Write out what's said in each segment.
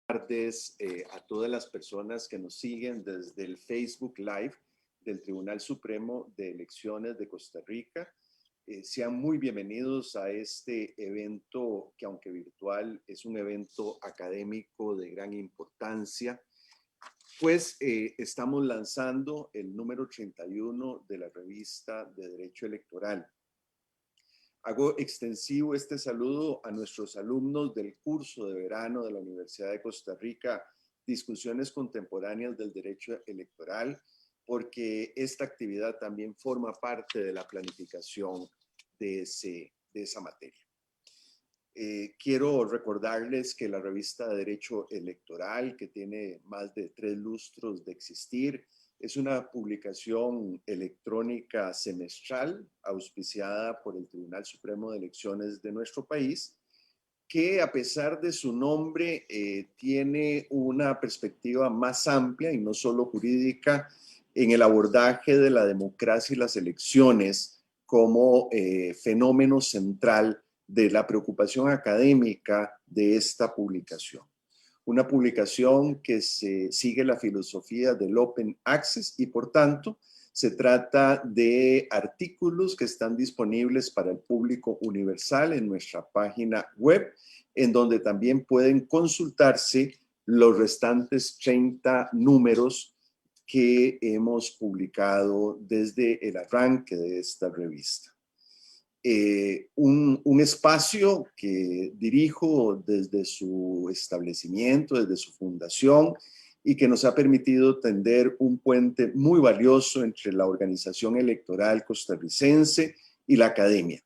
Tardes a todas las personas que nos siguen desde el Facebook Live del Tribunal Supremo de Elecciones de Costa Rica. Sean muy bienvenidos a este evento que, aunque virtual, es un evento académico de gran importancia, pues estamos lanzando el número 31 de la revista de Derecho Electoral. Hago extensivo este saludo a nuestros alumnos del curso de verano de la Universidad de Costa Rica, Discusiones Contemporáneas del Derecho Electoral, porque esta actividad también forma parte de la planificación de esa materia. Quiero recordarles que la revista de Derecho Electoral, que tiene más de 3 lustros de existir, es una publicación electrónica semestral auspiciada por el Tribunal Supremo de Elecciones de nuestro país, que a pesar de su nombre tiene una perspectiva más amplia y no solo jurídica en el abordaje de la democracia y las elecciones como fenómeno central de la preocupación académica de esta publicación. Una publicación que sigue la filosofía del Open Access y, por tanto, se trata de artículos que están disponibles para el público universal en nuestra página web, en donde también pueden consultarse los restantes 30 números que hemos publicado desde el arranque de esta revista. Un espacio que dirijo desde su establecimiento, desde su fundación, y que nos ha permitido tender un puente muy valioso entre la organización electoral costarricense y la academia.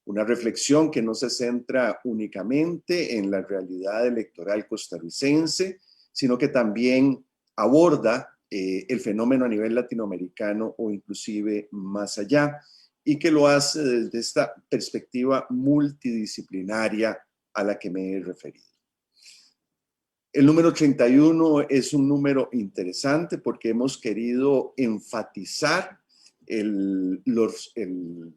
Una reflexión que no se centra únicamente en la realidad electoral costarricense, sino que también aborda el fenómeno a nivel latinoamericano o inclusive más allá, y que lo hace desde esta perspectiva multidisciplinaria a la que me he referido. El número 31 es un número interesante porque hemos querido enfatizar el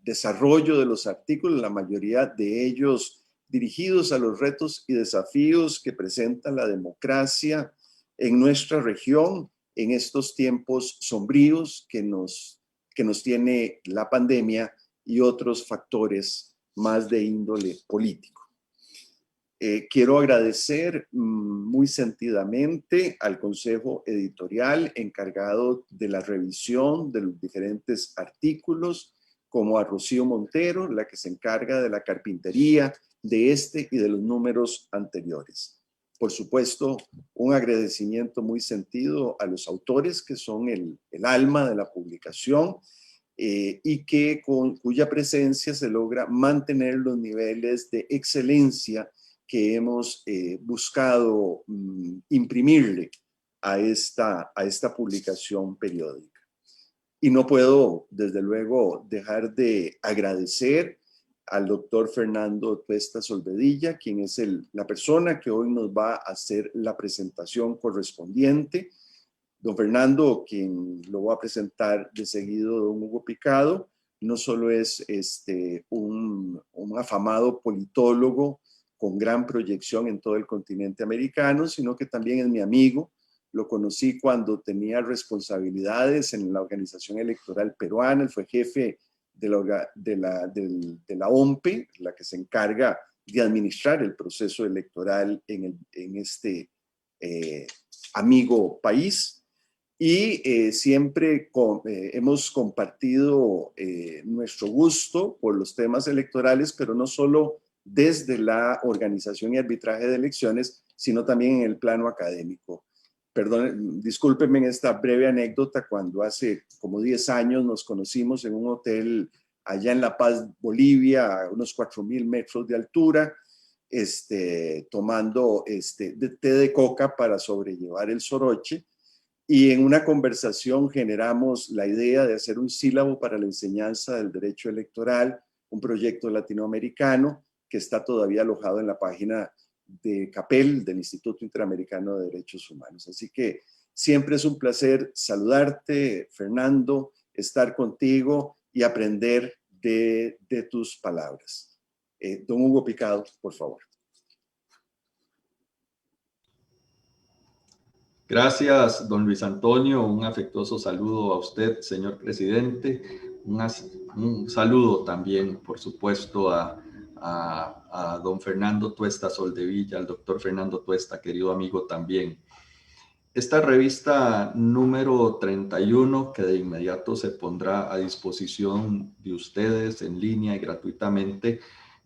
desarrollo de los artículos, la mayoría de ellos dirigidos a los retos y desafíos que presenta la democracia en nuestra región en estos tiempos sombríos que nos tiene la pandemia y otros factores más de índole político. Quiero agradecer muy sentidamente al Consejo Editorial encargado de la revisión de los diferentes artículos, como a Rocío Montero, la que se encarga de la carpintería de este y de los números anteriores. Por supuesto, un agradecimiento muy sentido a los autores, que son el alma de la publicación, y que cuya presencia se logra mantener los niveles de excelencia que hemos buscado imprimirle a esta publicación periódica. Y no puedo, desde luego, dejar de agradecer al doctor Fernando Tuesta Solvedilla, quien es la persona que hoy nos va a hacer la presentación correspondiente. Don Fernando, quien lo va a presentar de seguido, don Hugo Picado, no solo es un afamado politólogo con gran proyección en todo el continente americano, sino que también es mi amigo. Lo conocí cuando tenía responsabilidades en la organización electoral peruana. Él fue jefe de la OMPE, la que se encarga de administrar el proceso electoral en este amigo país. Y siempre hemos compartido nuestro gusto por los temas electorales, pero no solo desde la organización y arbitraje de elecciones, sino también en el plano académico. Perdón, discúlpenme en esta breve anécdota, cuando hace como 10 años nos conocimos en un hotel allá en La Paz, Bolivia, a unos 4.000 metros de altura, tomando té de coca para sobrellevar el soroche. Y en una conversación generamos la idea de hacer un sílabo para la enseñanza del derecho electoral, un proyecto latinoamericano que está todavía alojado en la página de CAPEL, del Instituto Interamericano de Derechos Humanos. Así que siempre es un placer saludarte, Fernando, estar contigo y aprender de tus palabras. Don Hugo Picado, por favor. Gracias, don Luis Antonio. Un afectuoso saludo a usted, señor presidente. Un saludo también, por supuesto, a don Fernando Tuesta Soldevilla, al doctor Fernando Tuesta, querido amigo también. Esta revista número 31, que de inmediato se pondrá a disposición de ustedes en línea y gratuitamente,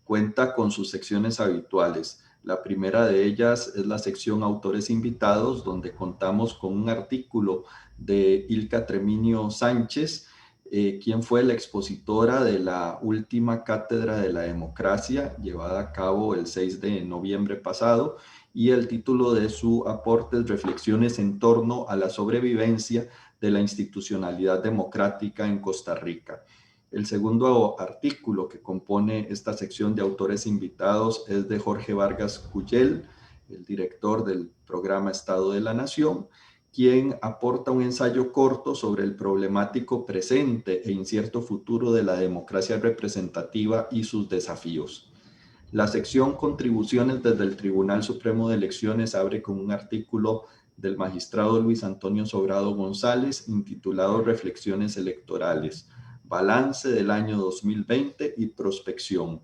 cuenta con sus secciones habituales. La primera de ellas es la sección Autores Invitados, donde contamos con un artículo de Ilka Treminio Sánchez, quien fue la expositora de la última Cátedra de la Democracia, llevada a cabo el 6 de noviembre pasado, y el título de su aporte es Reflexiones en torno a la sobrevivencia de la institucionalidad democrática en Costa Rica. El segundo artículo que compone esta sección de autores invitados es de Jorge Vargas Cuyel, el director del programa Estado de la Nación, quien aporta un ensayo corto sobre el problemático presente e incierto futuro de la democracia representativa y sus desafíos. La sección Contribuciones desde el Tribunal Supremo de Elecciones abre con un artículo del magistrado Luis Antonio Sobrado González intitulado Reflexiones Electorales, Balance del año 2020 y Prospección.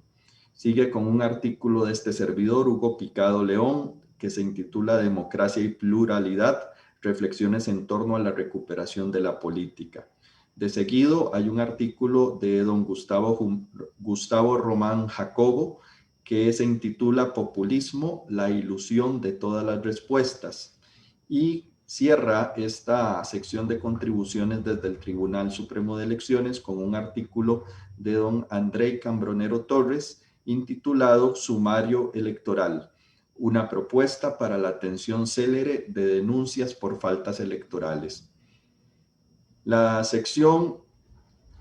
Sigue con un artículo de este servidor, Hugo Picado León, que se intitula Democracia y Pluralidad, Reflexiones en torno a la recuperación de la política. De seguido hay un artículo de don Gustavo Román Jacobo, que se intitula Populismo, la ilusión de todas las respuestas, y cierra esta sección de contribuciones desde el Tribunal Supremo de Elecciones con un artículo de don Andrei Cambronero Torres intitulado Sumario Electoral, una propuesta para la atención célere de denuncias por faltas electorales. La sección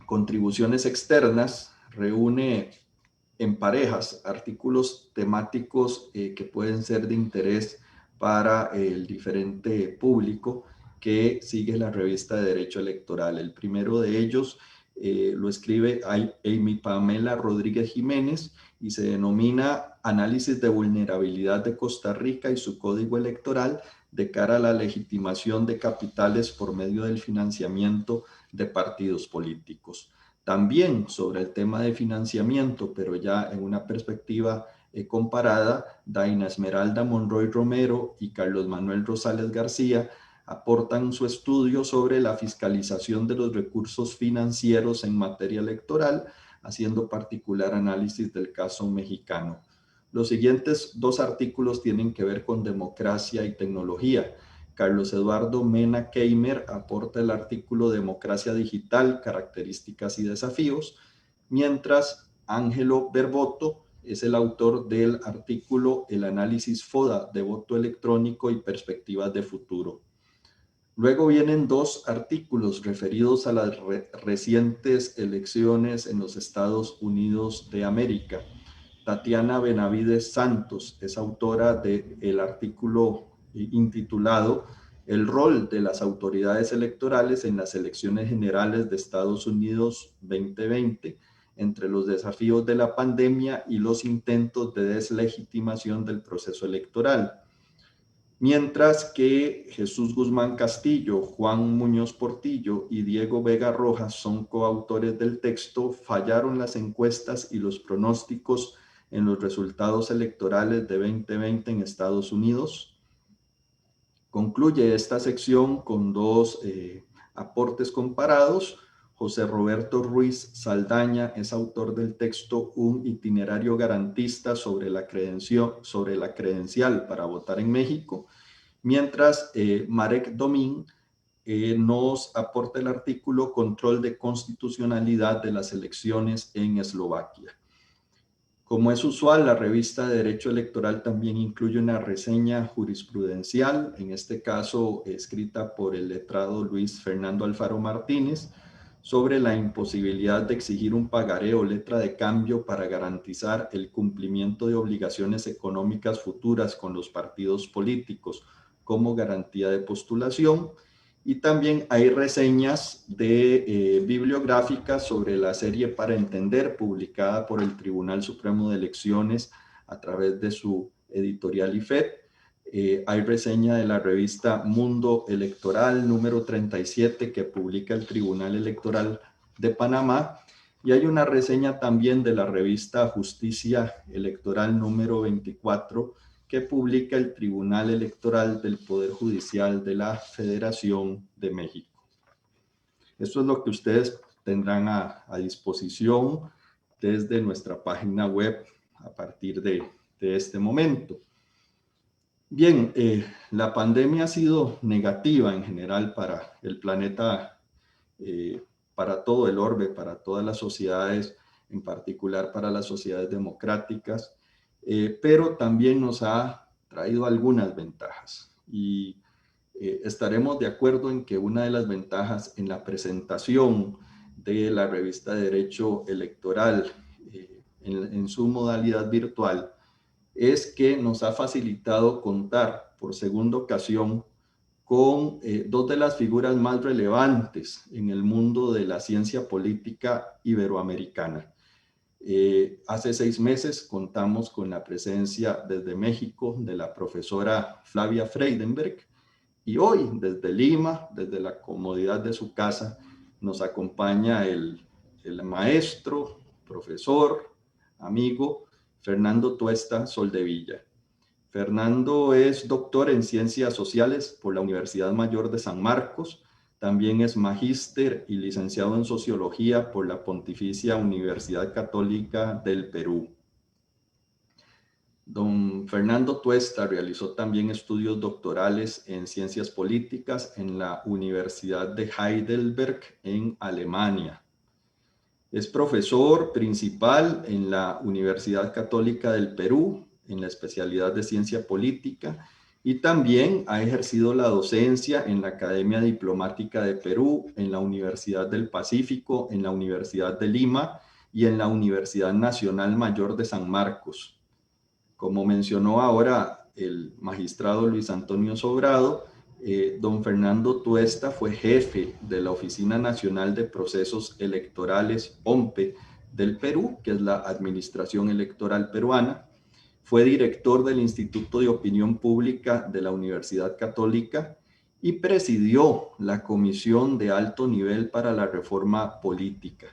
Contribuciones externas reúne en parejas artículos temáticos que pueden ser de interés para el diferente público que sigue la revista de Derecho Electoral. El primero de ellos lo escribe Amy Pamela Rodríguez Jiménez y se denomina Análisis de vulnerabilidad de Costa Rica y su código electoral de cara a la legitimación de capitales por medio del financiamiento de partidos políticos. También sobre el tema de financiamiento, pero ya en una perspectiva comparada, Daina Esmeralda Monroy Romero y Carlos Manuel Rosales García aportan su estudio sobre la fiscalización de los recursos financieros en materia electoral, haciendo particular análisis del caso mexicano. Los siguientes dos artículos tienen que ver con democracia y tecnología. Carlos Eduardo Mena Keimer aporta el artículo Democracia Digital, Características y Desafíos, mientras Ángelo Berboto es el autor del artículo El análisis FODA de voto electrónico y perspectivas de futuro. Luego vienen dos artículos referidos a las recientes elecciones en los Estados Unidos de América. Tatiana Benavides Santos es autora del artículo intitulado El rol de las autoridades electorales en las elecciones generales de Estados Unidos 2020, entre los desafíos de la pandemia y los intentos de deslegitimación del proceso electoral. Mientras que Jesús Guzmán Castillo, Juan Muñoz Portillo y Diego Vega Rojas son coautores del texto Fallaron las encuestas y los pronósticos en los resultados electorales de 2020 en Estados Unidos. Concluye esta sección con dos aportes comparados. José Roberto Ruiz Saldaña es autor del texto Un itinerario garantista sobre la credencial para votar en México, mientras Marek Domín nos aporta el artículo Control de constitucionalidad de las elecciones en Eslovaquia. Como es usual, la revista de Derecho Electoral también incluye una reseña jurisprudencial, en este caso escrita por el letrado Luis Fernando Alfaro Martínez, sobre la imposibilidad de exigir un pagaré o letra de cambio para garantizar el cumplimiento de obligaciones económicas futuras con los partidos políticos como garantía de postulación. Y también hay reseñas bibliográficas sobre la serie Para Entender, publicada por el Tribunal Supremo de Elecciones a través de su editorial IFET, Hay reseña de la revista Mundo Electoral número 37 que publica el Tribunal Electoral de Panamá, y hay una reseña también de la revista Justicia Electoral número 24 que publica el Tribunal Electoral del Poder Judicial de la Federación de México. Esto es lo que ustedes tendrán a disposición desde nuestra página web a partir de este momento. Bien, la pandemia ha sido negativa en general para el planeta, para todo el orbe, para todas las sociedades, en particular para las sociedades democráticas, pero también nos ha traído algunas ventajas. Y estaremos de acuerdo en que una de las ventajas en la presentación de la revista de Derecho Electoral en su modalidad virtual es que nos ha facilitado contar por segunda ocasión con dos de las figuras más relevantes en el mundo de la ciencia política iberoamericana. Hace 6 meses contamos con la presencia desde México de la profesora Flavia Freidenberg, y hoy desde Lima, desde la comodidad de su casa, nos acompaña el maestro, profesor, amigo Fernando Tuesta Soldevilla. Fernando es doctor en Ciencias Sociales por la Universidad Mayor de San Marcos. También es magíster y licenciado en Sociología por la Pontificia Universidad Católica del Perú. Don Fernando Tuesta realizó también estudios doctorales en Ciencias Políticas en la Universidad de Heidelberg en Alemania. Es profesor principal en la Universidad Católica del Perú, en la especialidad de Ciencia Política, y también ha ejercido la docencia en la Academia Diplomática de Perú, en la Universidad del Pacífico, en la Universidad de Lima y en la Universidad Nacional Mayor de San Marcos. Como mencionó ahora el magistrado Luis Antonio Sobrado, don Fernando Tuesta fue jefe de la Oficina Nacional de Procesos Electorales, OMPE, del Perú, que es la Administración Electoral Peruana. Fue director del Instituto de Opinión Pública de la Universidad Católica y presidió la Comisión de Alto Nivel para la Reforma Política.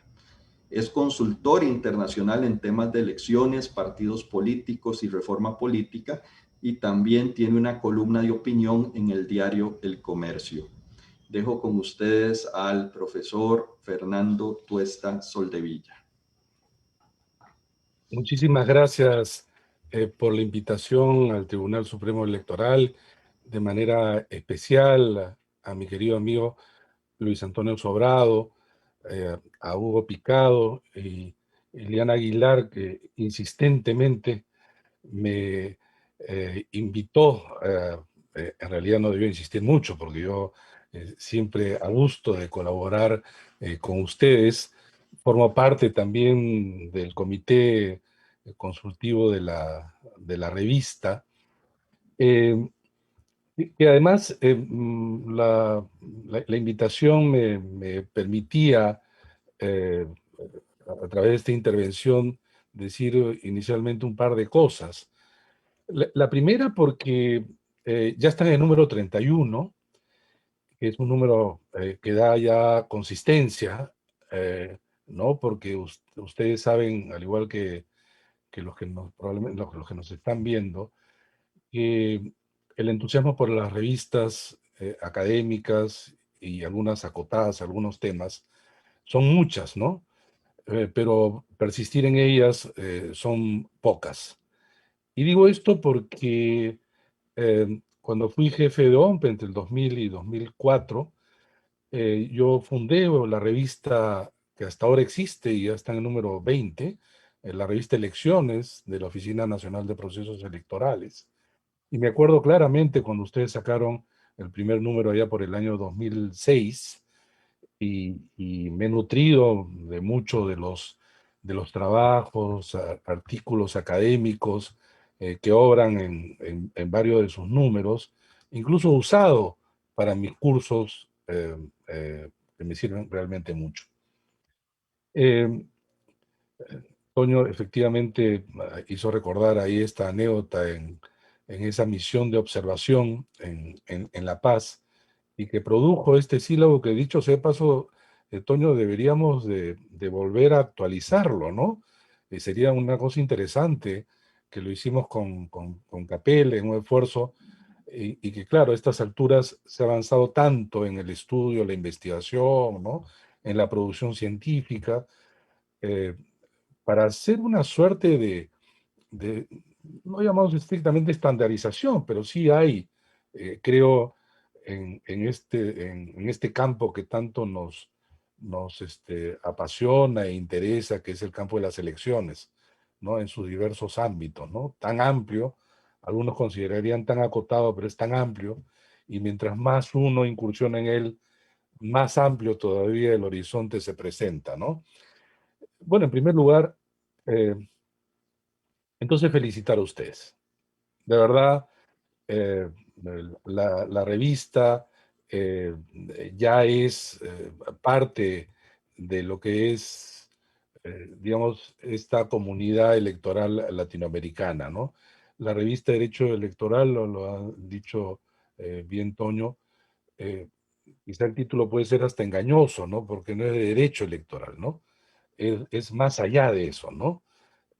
Es consultor internacional en temas de elecciones, partidos políticos y reforma política, y también tiene una columna de opinión en el diario El Comercio. Dejo con ustedes al profesor Fernando Tuesta Soldevilla. Muchísimas gracias por la invitación al Tribunal Supremo Electoral, de manera especial a mi querido amigo Luis Antonio Sobrado, a Hugo Picado y Eliana Aguilar, que insistentemente me invitó. En realidad no debió insistir mucho, porque yo siempre a gusto de colaborar con ustedes. Formo parte también del comité consultivo de la revista, que además la invitación me permitía, a través de esta intervención, decir inicialmente un par de cosas. La primera, porque ya está en el número 31, que es un número que da ya consistencia, ¿no? Porque ustedes saben, al igual que los que nos, probablemente los que nos están viendo, que el entusiasmo por las revistas académicas y algunas acotadas, algunos temas, son muchas, ¿no? Pero persistir en ellas son pocas. Y digo esto porque cuando fui jefe de OMPE entre el 2000 y 2004, yo fundé la revista que hasta ahora existe y ya está en el número 20, la revista Elecciones de la Oficina Nacional de Procesos Electorales. Y me acuerdo claramente cuando ustedes sacaron el primer número allá por el año 2006, y me he nutrido de mucho de los trabajos, artículos académicos que obran en varios de sus números, incluso usado para mis cursos que me sirven realmente mucho. Eh, Toño efectivamente hizo recordar ahí esta anécdota en esa misión de observación en La Paz, y que produjo este sílabo que, dicho sea de paso, Toño, deberíamos de volver a actualizarlo, ¿no? Sería una cosa interesante que lo hicimos con Capel en un esfuerzo, y que claro, a estas alturas se ha avanzado tanto en el estudio, la investigación, ¿no? En la producción científica, eh, para hacer una suerte de, no llamamos estrictamente estandarización, pero sí hay, creo, en este campo que tanto nos apasiona e interesa, que es el campo de las elecciones, ¿no? En sus diversos ámbitos, ¿no? Tan amplio, algunos considerarían tan acotado, pero es tan amplio, y mientras más uno incursiona en él, más amplio todavía el horizonte se presenta, ¿no? Bueno, en primer lugar, eh, entonces felicitar a ustedes. De verdad, eh, la revista ya es parte de lo que es, digamos, esta comunidad electoral latinoamericana, ¿no? La revista Derecho Electoral, lo ha dicho bien Toño, eh, quizá el título puede ser hasta engañoso, ¿no? Porque no es de derecho electoral, ¿no? Es más allá de eso, ¿no?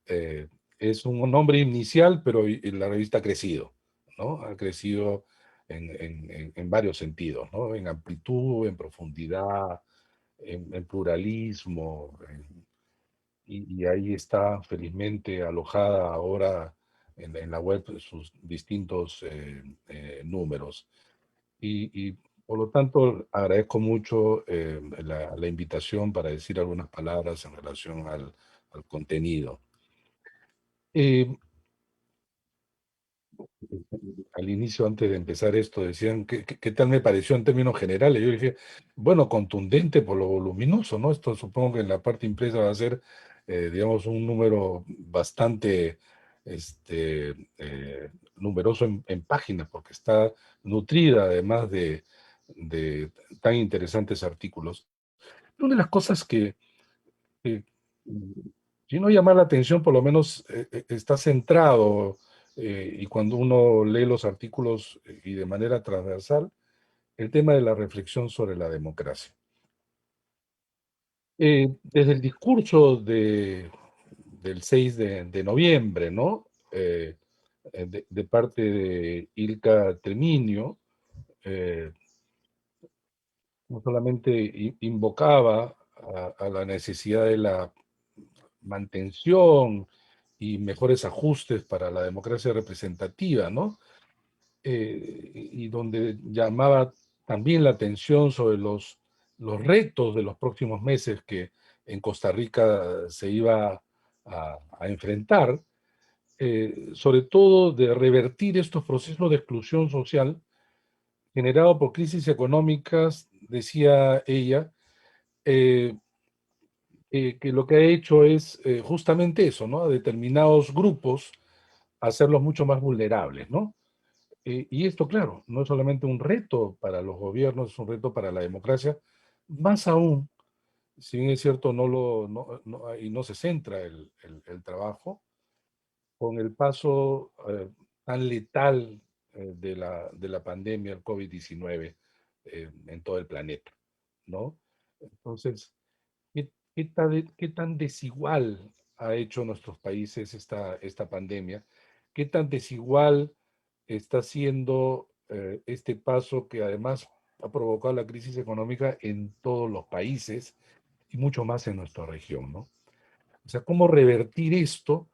eh, es un nombre inicial, pero la revista ha crecido, ¿no? Ha crecido en varios sentidos, ¿no? En amplitud, en profundidad, en pluralismo, y ahí está felizmente alojada ahora en la web sus distintos números. Y por lo tanto agradezco mucho la invitación para decir algunas palabras en relación al contenido. Eh, Al inicio, antes de empezar esto, decían, ¿qué tal me pareció en términos generales? Yo dije, bueno, contundente por lo voluminoso, ¿no? Esto supongo que en la parte impresa va a ser, digamos, un número bastante numeroso en páginas, porque está nutrida además de tan interesantes artículos. Una de las cosas que, si no llama la atención, por lo menos está centrado, y cuando uno lee los artículos y de manera transversal, el tema de la reflexión sobre la democracia. Desde el discurso del 6 de noviembre, ¿no? De parte de Ilka Treminio, eh, no solamente invocaba a la necesidad de la mantención y mejores ajustes para la democracia representativa, ¿no? Y donde llamaba también la atención sobre los retos de los próximos meses que en Costa Rica se iba a enfrentar, sobre todo de revertir estos procesos de exclusión social generados por crisis económicas, decía ella, eh, que lo que ha hecho es justamente eso, ¿no? A determinados grupos hacerlos mucho más vulnerables, ¿no? Y esto, claro, no es solamente un reto para los gobiernos, es un reto para la democracia, más aún, si bien es cierto, y no se centra el trabajo, con el paso tan letal de la pandemia, el COVID-19, en todo el planeta, ¿no? Entonces, qué tan desigual ha hecho nuestros países esta pandemia? ¿Qué tan desigual está siendo este paso que además ha provocado la crisis económica en todos los países y mucho más en nuestra región, ¿no? O sea, ¿cómo revertir esto?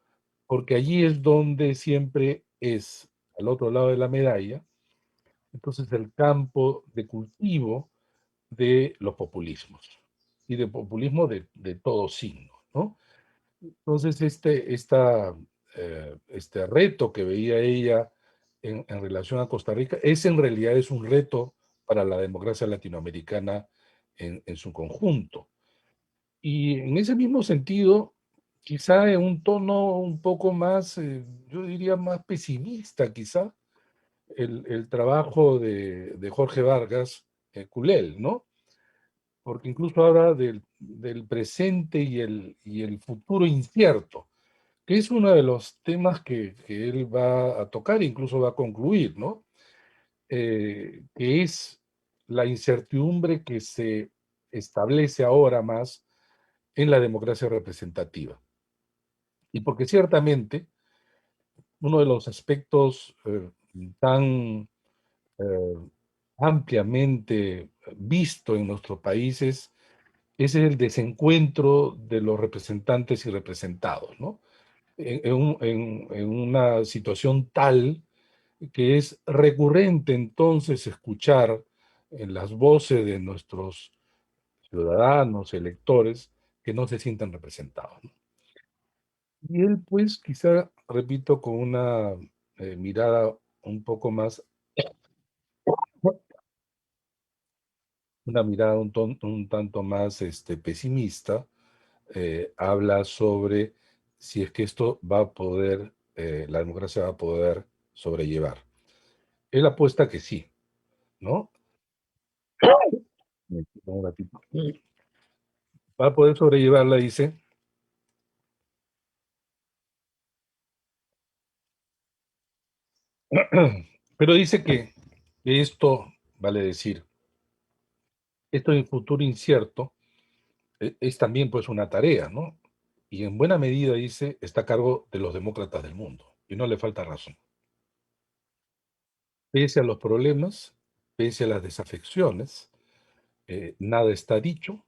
Porque allí es donde siempre es, al otro lado de la medalla, entonces el campo de cultivo de los populismos y de populismo de todo signo, ¿no? Entonces, este reto que veía ella en relación a Costa Rica en realidad es un reto para la democracia latinoamericana en su conjunto. Y en ese mismo sentido, quizá en un tono un poco más, yo diría más pesimista, quizá, el trabajo de Jorge Vargas Culel, ¿no? Porque incluso habla del presente y el futuro incierto que es uno de los temas que él va a tocar, incluso va a concluir, ¿no? Que es la incertidumbre que se establece ahora más en la democracia representativa. Y porque ciertamente uno de los aspectos tan eh, ampliamente visto en nuestros países es el desencuentro de los representantes y representados, ¿no? En una situación tal que es recurrente entonces escuchar en las voces de nuestros ciudadanos, electores, que no se sientan representados, ¿no? Y él, pues, quizá, repito, con una mirada un poco más, una mirada un tanto más pesimista, habla sobre si es que esto va a poder, la democracia va a poder sobrellevar. Él apuesta que sí, ¿no? Un ratito. Va a poder sobrellevarla, dice, pero dice que esto, vale decir, esto de futuro incierto es también pues una tarea, ¿no? Y en buena medida, dice, está a cargo de los demócratas del mundo, y no le falta razón. Pese a los problemas, pese a las desafecciones, nada está dicho,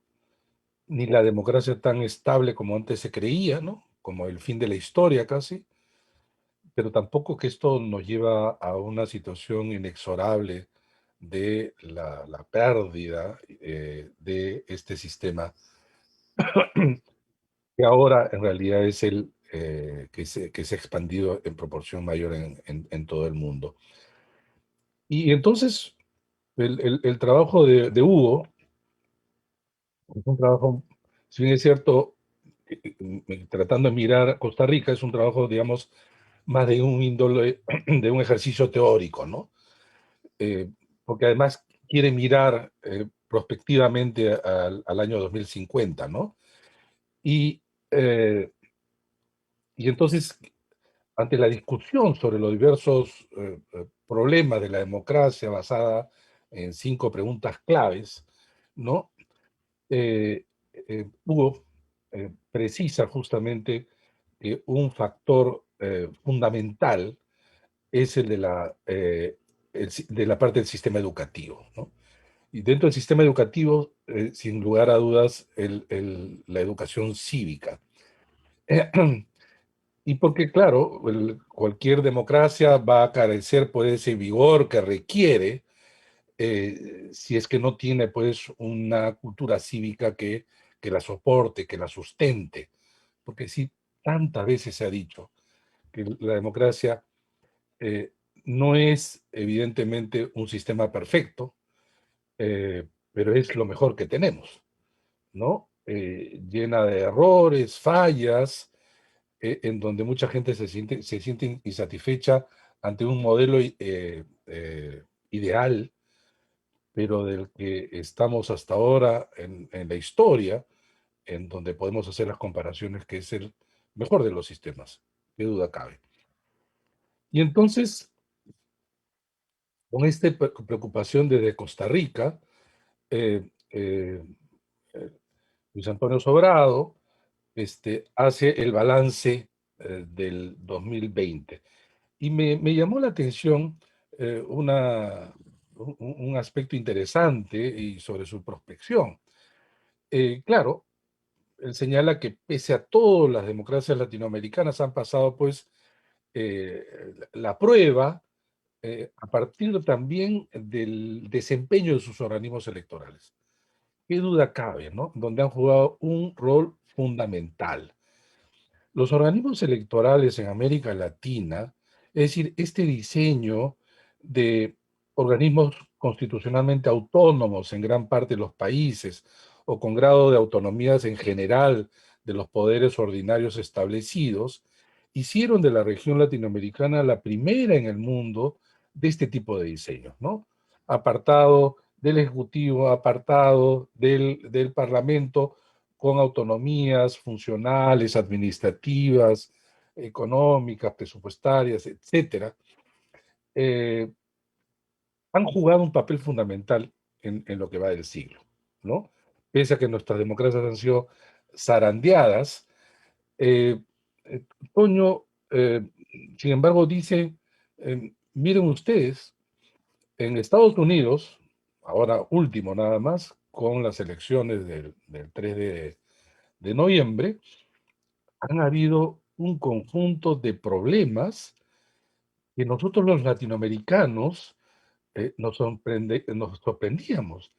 ni la democracia tan estable como antes se creía, ¿no? Como el fin de la historia casi, pero tampoco que esto nos lleva a una situación inexorable de la pérdida de este sistema, que ahora en realidad es el que se ha expandido en proporción mayor en todo el mundo. Y entonces el trabajo de Hugo es un trabajo, si bien es cierto, tratando de mirar a Costa Rica, es un trabajo, digamos, más de un índole, de un ejercicio teórico, ¿no? Eh, Porque además quiere mirar prospectivamente al año 2050, ¿no? Y, eh, y entonces, ante la discusión sobre los diversos problemas de la democracia basada en 5 preguntas claves, ¿no? Hugo precisa justamente que un factor fundamental es el de la parte del sistema educativo, ¿no? Y dentro del sistema educativo, sin lugar a dudas, la educación cívica. Y porque, claro, cualquier democracia va a carecer por ese vigor que requiere si es que no tiene pues una cultura cívica que la soporte, que la sustente. Porque sí, tantas veces se ha dicho que la democracia eh, no es evidentemente un sistema perfecto, pero es lo mejor que tenemos, ¿no? Llena de errores, fallas, en donde mucha gente se siente insatisfecha ante un modelo ideal, pero del que estamos hasta ahora en la historia, en donde podemos hacer las comparaciones, que es el mejor de los sistemas, qué duda cabe. Y entonces, con esta preocupación desde Costa Rica, eh, eh, eh, Luis Antonio Sobrado hace el balance del 2020. Y me llamó la atención un aspecto interesante y sobre su prospección. Claro, él señala que pese a todo, las democracias latinoamericanas han pasado pues la prueba a partir también del desempeño de sus organismos electorales. Qué duda cabe, ¿no? Donde han jugado un rol fundamental. Los organismos electorales en América Latina, es decir, este diseño de organismos constitucionalmente autónomos en gran parte de los países o con grado de autonomías en general de los poderes ordinarios establecidos, hicieron de la región latinoamericana la primera en el mundo de este tipo de diseños, ¿no? Apartado del Ejecutivo, apartado del Parlamento, con autonomías funcionales, administrativas, económicas, presupuestarias, etcétera, eh, han jugado un papel fundamental en lo que va del siglo, ¿no? Pese a que nuestras democracias han sido zarandeadas, eh, Toño, sin embargo, dice, miren ustedes, en Estados Unidos, ahora último nada más, con las elecciones del 3 de noviembre, han habido un conjunto de problemas que nosotros los latinoamericanos nos sorprendíamos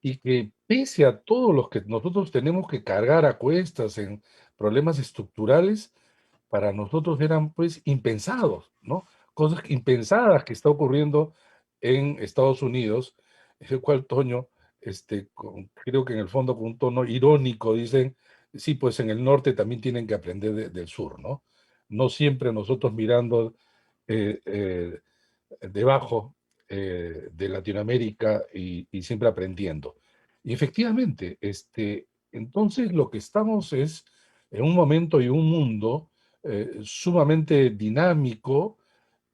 y que pese a todos los que nosotros tenemos que cargar a cuestas en problemas estructurales, para nosotros eran pues impensados, ¿no? Cosas impensadas que está ocurriendo en Estados Unidos, el cual Toño, creo que en el fondo con un tono irónico dicen, sí, pues en el norte también tienen que aprender del sur, ¿no? No siempre nosotros mirando eh, eh, debajo de Latinoamérica y siempre aprendiendo. Y efectivamente, entonces lo que estamos es en un momento y un mundo sumamente dinámico,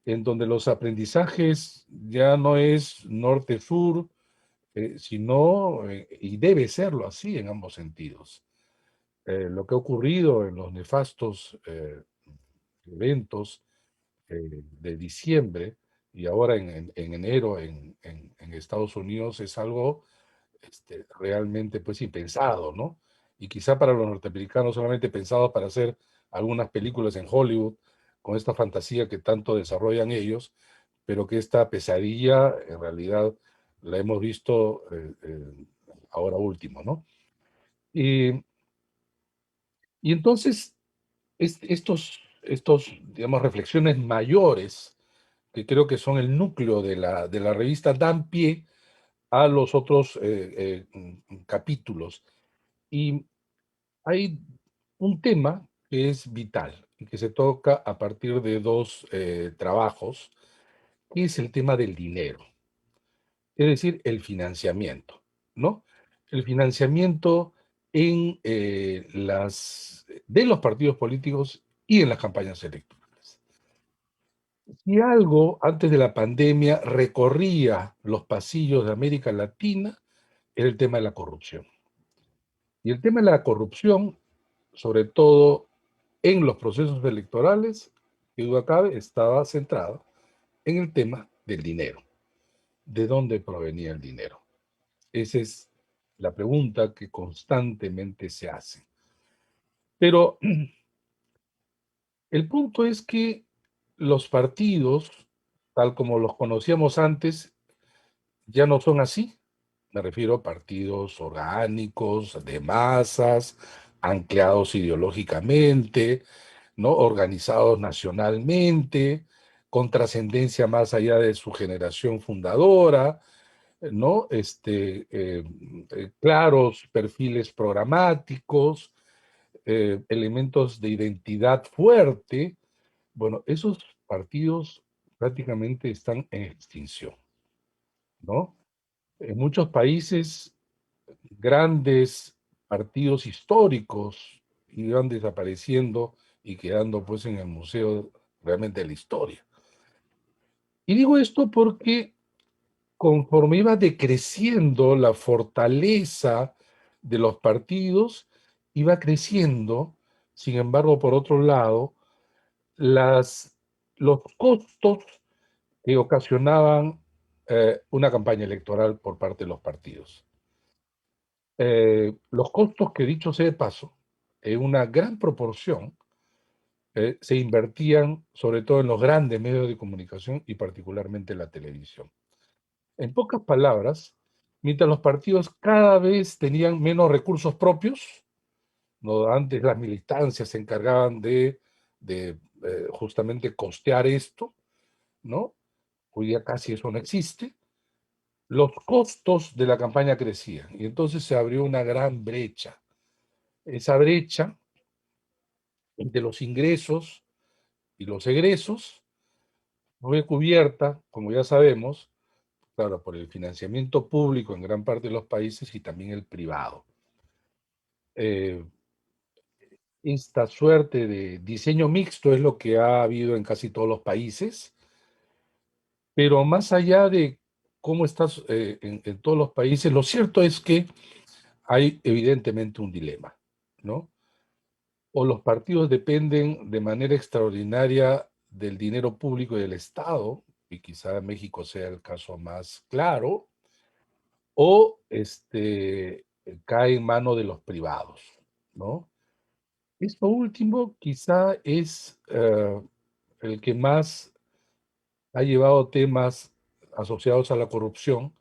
en donde los aprendizajes ya no es norte-sur, sino, y debe serlo así en ambos sentidos. Lo que ha ocurrido en los nefastos eventos de diciembre y ahora en enero en Estados Unidos es algo realmente pues impensado, ¿no? Y quizá para los norteamericanos solamente pensado para hacer algunas películas en Hollywood con esta fantasía que tanto desarrollan ellos, pero que esta pesadilla en realidad la hemos visto ahora último, ¿no? Y, y entonces digamos, reflexiones mayores que creo que son el núcleo de la revista, dan pie a los otros capítulos. Y hay un tema que es vital y que se toca a partir de dos trabajos, que es el tema del dinero, es decir, el financiamiento, ¿no? El financiamiento de los partidos políticos y en las campañas electorales. Si algo antes de la pandemia recorría los pasillos de América Latina, era el tema de la corrupción. Y el tema de la corrupción, sobre todo en los procesos electorales, que duda cabe, estaba centrado en el tema del dinero. ¿De dónde provenía el dinero? Esa es la pregunta que constantemente se hace. Pero el punto es que los partidos, tal como los conocíamos antes, ya no son así. Me refiero a partidos orgánicos, de masas, anclados ideológicamente, ¿no? Organizados nacionalmente, con trascendencia más allá de su generación fundadora, ¿no? Claros perfiles programáticos, elementos de identidad fuerte. Bueno, esos partidos prácticamente están en extinción, ¿no? En muchos países, grandes partidos históricos iban desapareciendo y quedando pues en el museo realmente de la historia. Y digo esto porque conforme iba decreciendo la fortaleza de los partidos, iba creciendo, sin embargo, por otro lado, los costos que ocasionaban una campaña electoral por parte de los partidos. Los costos que, dicho sea de paso, en una gran proporción se invertían sobre todo en los grandes medios de comunicación y particularmente en la televisión. En pocas palabras, mientras los partidos cada vez tenían menos recursos propios, ¿no? Antes las militancias se encargaban de justamente costear esto, ¿no? Hoy día casi eso no existe. Los costos de la campaña crecían y entonces se abrió una gran brecha. Esa brecha entre los ingresos y los egresos fue cubierta, como ya sabemos, claro, por el financiamiento público en gran parte de los países y también el privado. Eh, esta suerte de diseño mixto es lo que ha habido en casi todos los países, pero más allá de cómo estás en todos los países, lo cierto es que hay evidentemente un dilema, ¿no? O los partidos dependen de manera extraordinaria del dinero público y del Estado, y quizá México sea el caso más claro, o cae en manos de los privados, ¿no? Esto último quizá es el que más ha llevado temas asociados a la corrupción,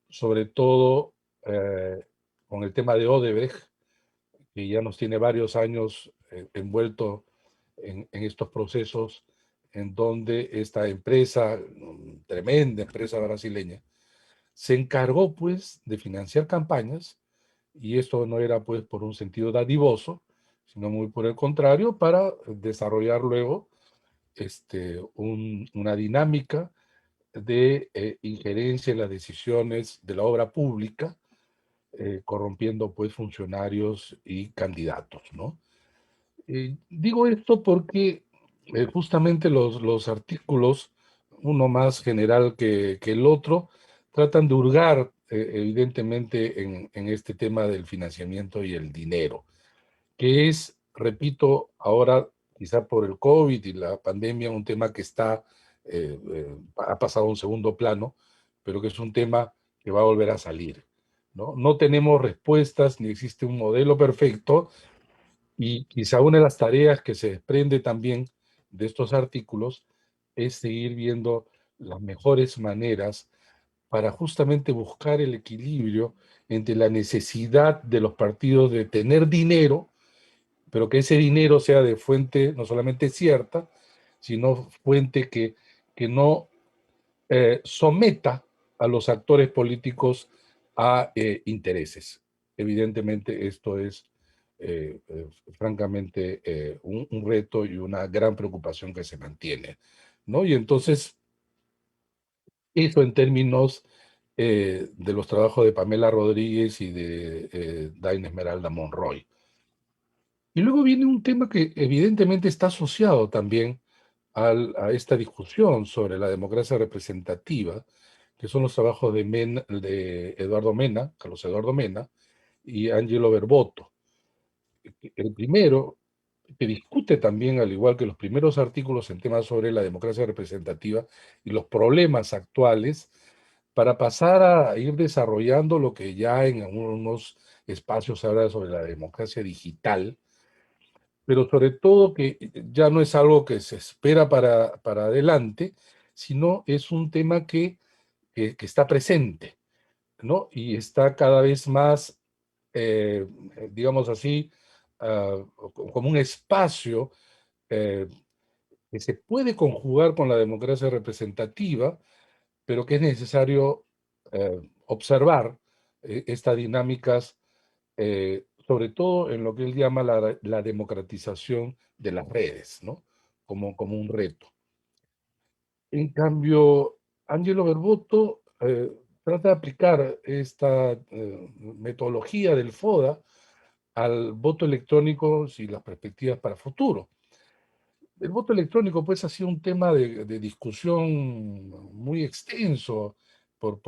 sobre todo con el tema de Odebrecht, que ya nos tiene varios años envuelto en estos procesos en donde esta empresa, tremenda empresa brasileña, se encargó pues de financiar campañas, y esto no era pues por un sentido dadivoso, sino muy por el contrario, para desarrollar luego una dinámica de injerencia en las decisiones de la obra pública, corrompiendo pues funcionarios y candidatos, ¿no? Digo esto porque justamente los artículos, uno más general que el otro, tratan de hurgar evidentemente en este tema del financiamiento y el dinero, que es, repito, ahora quizá por el COVID y la pandemia, un tema que ha pasado a un segundo plano, pero que es un tema que va a volver a salir, ¿no? No tenemos respuestas ni existe un modelo perfecto, y quizá una de las tareas que se desprende también de estos artículos es seguir viendo las mejores maneras para justamente buscar el equilibrio entre la necesidad de los partidos de tener dinero, pero que ese dinero sea de fuente no solamente cierta, sino fuente que no someta a los actores políticos a intereses. Evidentemente esto es francamente un reto y una gran preocupación que se mantiene, ¿no? Y entonces, eso en términos de los trabajos de Pamela Rodríguez y de Daina Esmeralda Monroy. Y luego viene un tema que evidentemente está asociado también a esta discusión sobre la democracia representativa, que son los trabajos de Eduardo Mena, Carlos Eduardo Mena, y Angelo Berboto. El primero, que discute también, al igual que los primeros artículos en temas sobre la democracia representativa y los problemas actuales, para pasar a ir desarrollando lo que ya en algunos espacios se habla sobre la democracia digital, pero sobre todo que ya no es algo que se espera para adelante, sino es un tema que está presente, ¿no? Y está cada vez más, digamos así, como un espacio eh, que se puede conjugar con la democracia representativa, pero que es necesario observar estas dinámicas, sobre todo en lo que él llama la democratización de las redes, ¿no? Como un reto. En cambio, Angelo Berboto trata de aplicar esta metodología del FODA al voto electrónico y las perspectivas para futuro. El voto electrónico, pues, ha sido un tema de discusión muy extenso por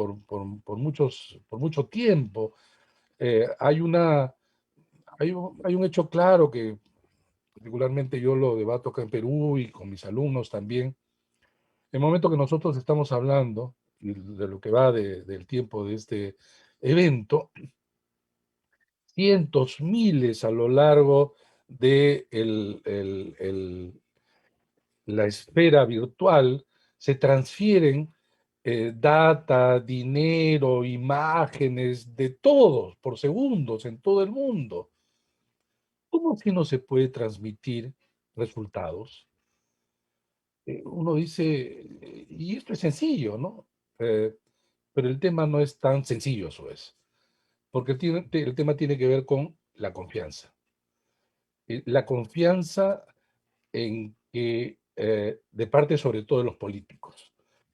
mucho tiempo. Hay un hecho claro que particularmente yo lo debato acá en Perú y con mis alumnos también. El momento que nosotros estamos hablando, y de lo que va del tiempo de este evento, cientos, miles a lo largo de la esfera virtual se transfieren data, dinero, imágenes, de todos, por segundos, en todo el mundo. ¿Cómo así no se puede transmitir resultados? Uno dice, y esto es sencillo, ¿no? Eh, pero el tema no es tan sencillo a su vez, porque el tema tiene que ver con la confianza. La confianza en que, de parte sobre todo de los políticos,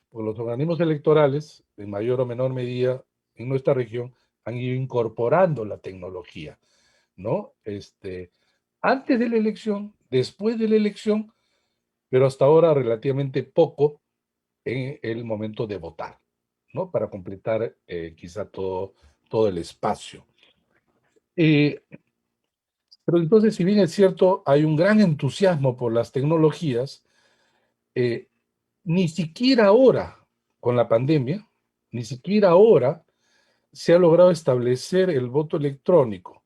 porque los organismos electorales, en mayor o menor medida en nuestra región, han ido incorporando la tecnología, ¿no? antes de la elección, después de la elección, pero hasta ahora relativamente poco en el momento de votar, ¿no? Para completar quizá todo el espacio. Pero entonces, si bien es cierto, hay un gran entusiasmo por las tecnologías, ni siquiera ahora, con la pandemia, ni siquiera ahora se ha logrado establecer el voto electrónico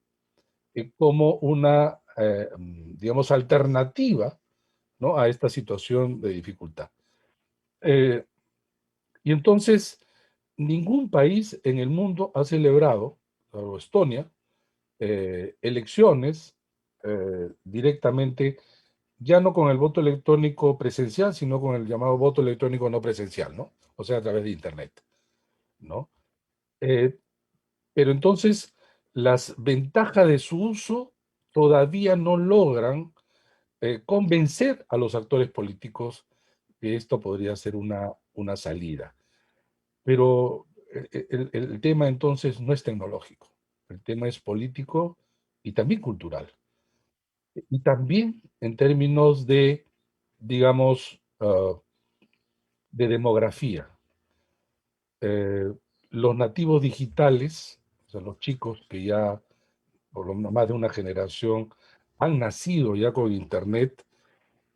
como una, digamos, alternativa, ¿no?, a esta situación de dificultad. Y entonces, ningún país en el mundo ha celebrado, salvo Estonia, elecciones directamente, ya no con el voto electrónico presencial, sino con el llamado voto electrónico no presencial, ¿no? O sea, a través de Internet, ¿no? Pero entonces, las ventajas de su uso todavía no logran convencer a los actores políticos que esto podría ser una salida. Pero el tema entonces no es tecnológico, el tema es político y también cultural. Y también en términos de, digamos, de demografía. Los nativos digitales, o sea, los chicos que ya, por lo menos más de una generación, han nacido ya con Internet,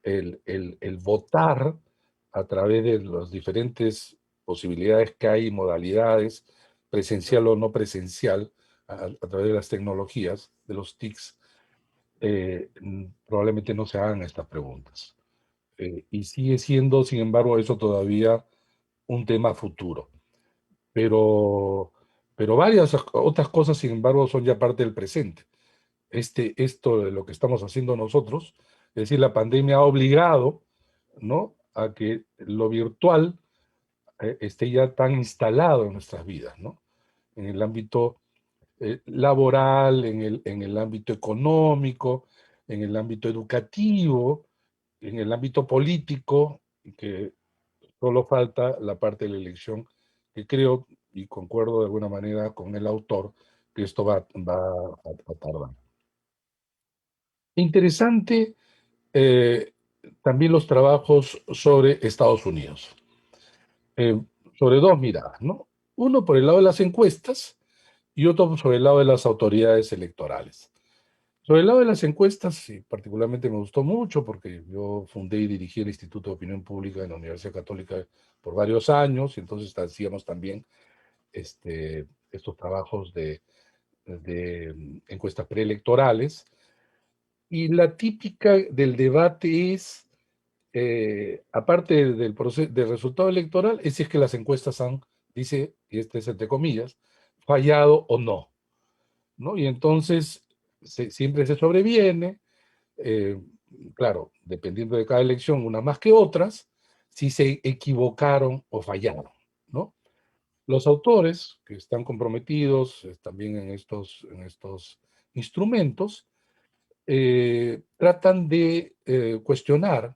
el votar a través de las diferentes posibilidades que hay, modalidades, presencial o no presencial, a través de las tecnologías, de los TICs, probablemente no se hagan estas preguntas. Y sigue siendo, sin embargo, eso todavía un tema futuro. Pero, pero varias otras cosas, sin embargo, son ya parte del presente. Esto de lo que estamos haciendo nosotros, es decir, la pandemia ha obligado, ¿no?, a que lo virtual esté ya tan instalado en nuestras vidas, ¿no? En el ámbito laboral, en el ámbito económico, en el ámbito educativo, en el ámbito político, y que solo falta la parte de la elección, que creo y concuerdo de alguna manera con el autor, que esto va a tardar. Interesante también los trabajos sobre Estados Unidos, eh, sobre dos miradas, ¿no? Uno por el lado de las encuestas y otro sobre el lado de las autoridades electorales. Sobre el lado de las encuestas, sí, particularmente me gustó mucho porque yo fundé y dirigí el Instituto de Opinión Pública en la Universidad Católica por varios años, y entonces hacíamos también estos trabajos de encuestas preelectorales. Y la típica del debate es, aparte del resultado electoral, es si es que las encuestas han, dice, y este es entre comillas, fallado o no, ¿no? Y entonces siempre se sobreviene, eh, claro, dependiendo de cada elección, unas más que otras, si se equivocaron o fallaron, ¿no? Los autores que están comprometidos también en estos instrumentos tratan de cuestionar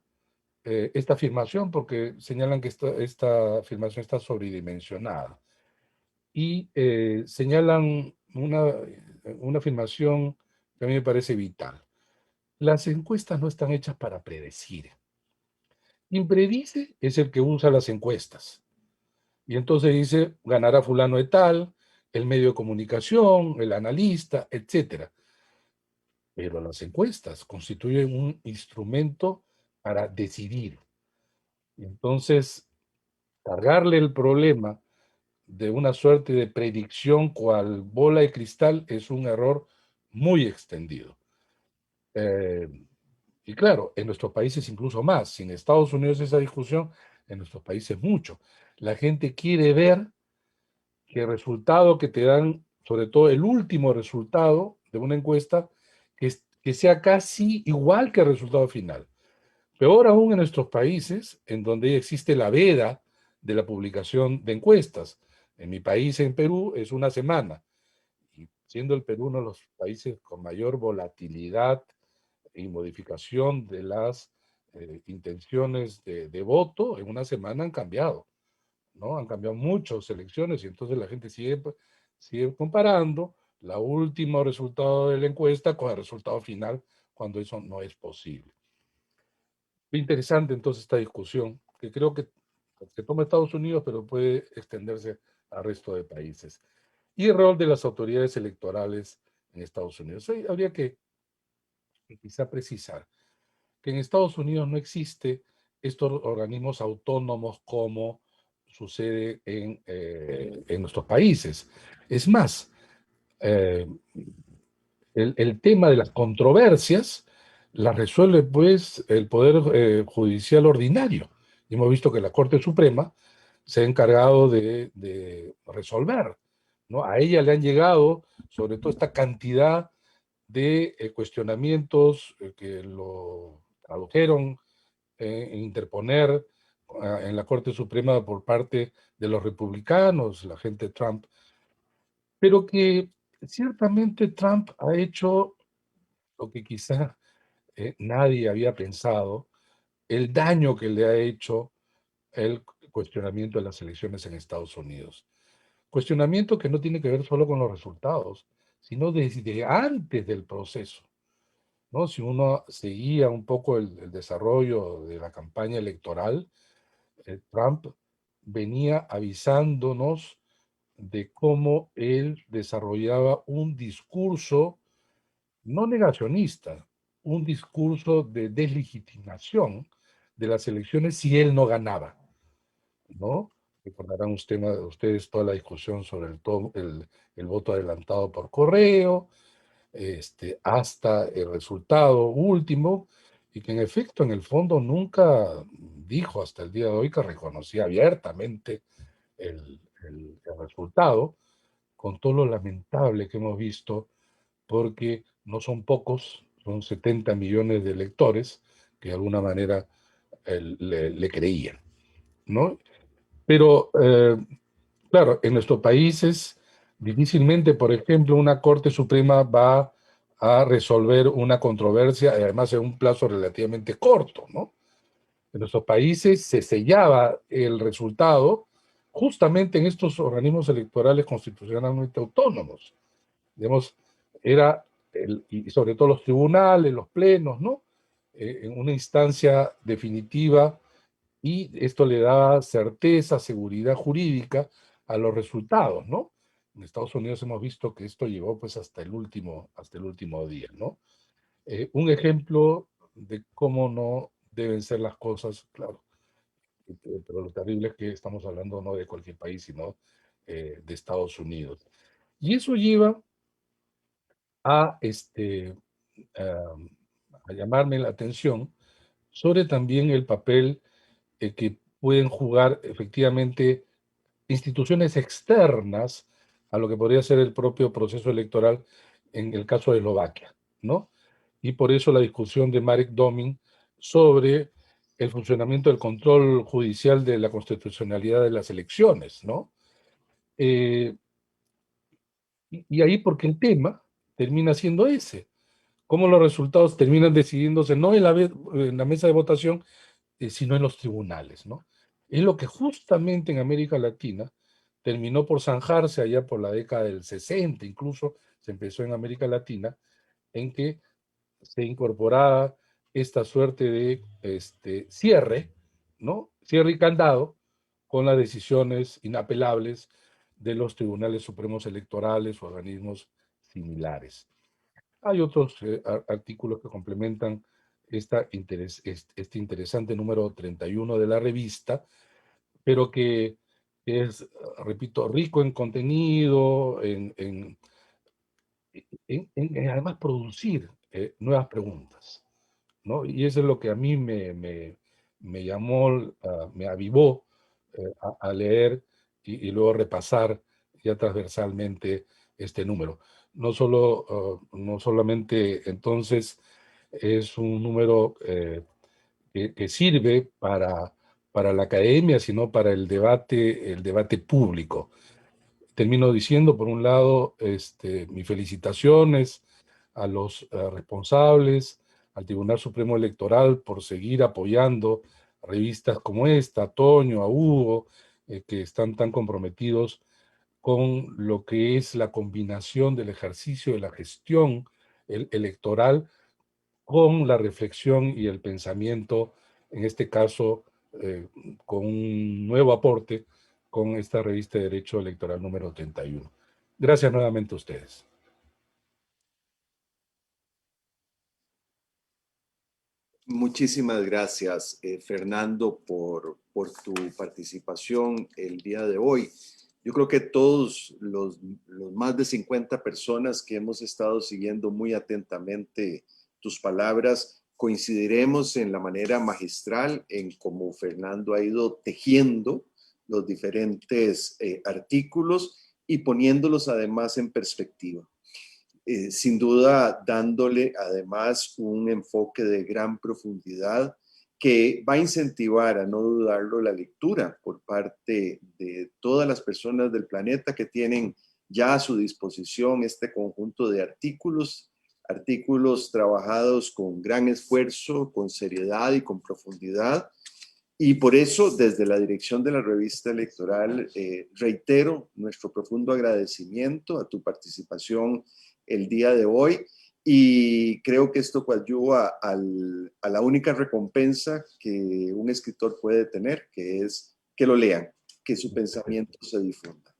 esta afirmación porque señalan que esta afirmación está sobredimensionada y señalan una afirmación que a mí me parece vital. Las encuestas no están hechas para predecir. Quien predice es el que usa las encuestas. Y entonces dice, ganará fulano de tal, el medio de comunicación, el analista, etcétera. Pero las encuestas constituyen un instrumento para decidir. Entonces, cargarle el problema de una suerte de predicción cual bola de cristal es un error muy extendido. Eh, y claro, en nuestros países incluso más. Si en Estados Unidos esa discusión, en nuestros países mucho. La gente quiere ver que el resultado que te dan, sobre todo el último resultado de una encuesta, que sea casi igual que el resultado final. Peor aún en nuestros países, en donde existe la veda de la publicación de encuestas. En mi país, en Perú, es una semana. Y siendo el Perú uno de los países con mayor volatilidad y modificación de las intenciones de voto, en una semana han cambiado, ¿no? Han cambiado muchas elecciones y entonces la gente sigue comparando la último resultado de la encuesta con el resultado final cuando eso no es posible. Muy interesante entonces esta discusión, que creo que se toma Estados Unidos, pero puede extenderse al resto de países. Y el rol de las autoridades electorales en Estados Unidos. Ahí habría que quizá precisar que en Estados Unidos no existe estos organismos autónomos como sucede en nuestros países. Es más, eh, el tema de las controversias la resuelve pues el Poder Judicial Ordinario. Y hemos visto que la Corte Suprema se ha encargado de resolver, ¿no? A ella le han llegado sobre todo esta cantidad de cuestionamientos que lo tradujeron en interponer en la Corte Suprema por parte de los republicanos, la gente de Trump, pero que ciertamente Trump ha hecho lo que quizá nadie había pensado, el daño que le ha hecho el cuestionamiento de las elecciones en Estados Unidos. Cuestionamiento que no tiene que ver solo con los resultados, sino desde antes del proceso, ¿no? Si uno seguía un poco el desarrollo de la campaña electoral, Trump venía avisándonos de cómo él desarrollaba un discurso no negacionista, un discurso de deslegitimación de las elecciones si él no ganaba, ¿no? Recordarán ustedes toda la discusión sobre el voto adelantado por correo, hasta el resultado último, y que en efecto, en el fondo, nunca dijo hasta el día de hoy que reconocía abiertamente el resultado, con todo lo lamentable que hemos visto, porque no son pocos, son 70 millones de electores que de alguna manera le creían, ¿no? Pero, claro, en nuestros países, difícilmente, por ejemplo, una Corte Suprema va a resolver una controversia, además en un plazo relativamente corto, ¿no? En nuestros países se sellaba el resultado justamente en estos organismos electorales constitucionalmente autónomos. Digamos, era, y sobre todo los tribunales, los plenos, ¿no? En una instancia definitiva, y esto le da certeza, seguridad jurídica a los resultados, ¿no? En Estados Unidos hemos visto que esto llegó pues hasta el último día, ¿no? Un ejemplo de cómo no deben ser las cosas, claro, pero lo terrible es que estamos hablando no de cualquier país, sino de Estados Unidos. Y eso lleva a, a llamarme la atención sobre también el papel que pueden jugar efectivamente instituciones externas a lo que podría ser el propio proceso electoral en el caso de Eslovaquia, ¿no? Y por eso la discusión de Marek Domin sobre el funcionamiento del control judicial de la constitucionalidad de las elecciones, ¿no? Y ahí porque el tema termina siendo ese, cómo los resultados terminan decidiéndose no en la mesa de votación, sino en los tribunales, ¿no? Es lo que justamente en América Latina terminó por zanjarse allá por la década del 60, incluso se empezó en América Latina, en que se incorporaba esta suerte de cierre, ¿no? Cierre y candado con las decisiones inapelables de los tribunales supremos electorales o organismos similares. Hay otros artículos que complementan este interesante número 31 de la revista, pero que es, repito, rico en contenido, en además producir nuevas preguntas, ¿no? Y eso es lo que a mí me llamó, me avivó a leer y luego repasar ya transversalmente este número. No solamente entonces es un número que sirve para la academia, sino para el debate público. Termino diciendo, por un lado, mis felicitaciones a los responsables, al Tribunal Supremo Electoral por seguir apoyando revistas como esta, a Toño, a Hugo, que están tan comprometidos con lo que es la combinación del ejercicio de la gestión electoral con la reflexión y el pensamiento, en este caso, con un nuevo aporte con esta revista de Derecho Electoral número 31. Gracias nuevamente a ustedes. Muchísimas gracias, Fernando, por tu participación el día de hoy. Yo creo que todos los más de 50 personas que hemos estado siguiendo muy atentamente tus palabras, coincidiremos en la manera magistral en cómo Fernando ha ido tejiendo los diferentes artículos y poniéndolos además en perspectiva. Sin duda dándole además un enfoque de gran profundidad que va a incentivar, a no dudarlo, la lectura por parte de todas las personas del planeta que tienen ya a su disposición este conjunto de artículos trabajados con gran esfuerzo, con seriedad y con profundidad. Y por eso, desde la dirección de la revista electoral, reitero nuestro profundo agradecimiento a tu participación el día de hoy, y creo que esto coadyuva a la única recompensa que un escritor puede tener, que es que lo lean, que su pensamiento se difunda.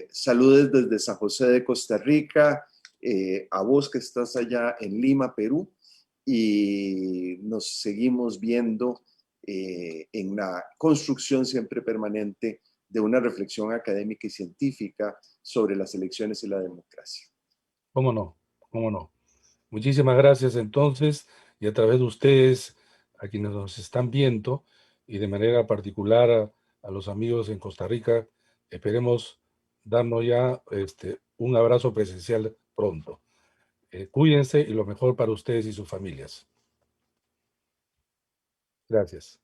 Saludes desde San José de Costa Rica, a vos que estás allá en Lima, Perú, y nos seguimos viendo en la construcción siempre permanente de una reflexión académica y científica sobre las elecciones y la democracia. ¿Cómo no? ¿Cómo no? Muchísimas gracias entonces, y a través de ustedes, a quienes nos están viendo, y de manera particular a los amigos en Costa Rica, esperemos darnos ya un abrazo presencial pronto. Cuídense y lo mejor para ustedes y sus familias. Gracias.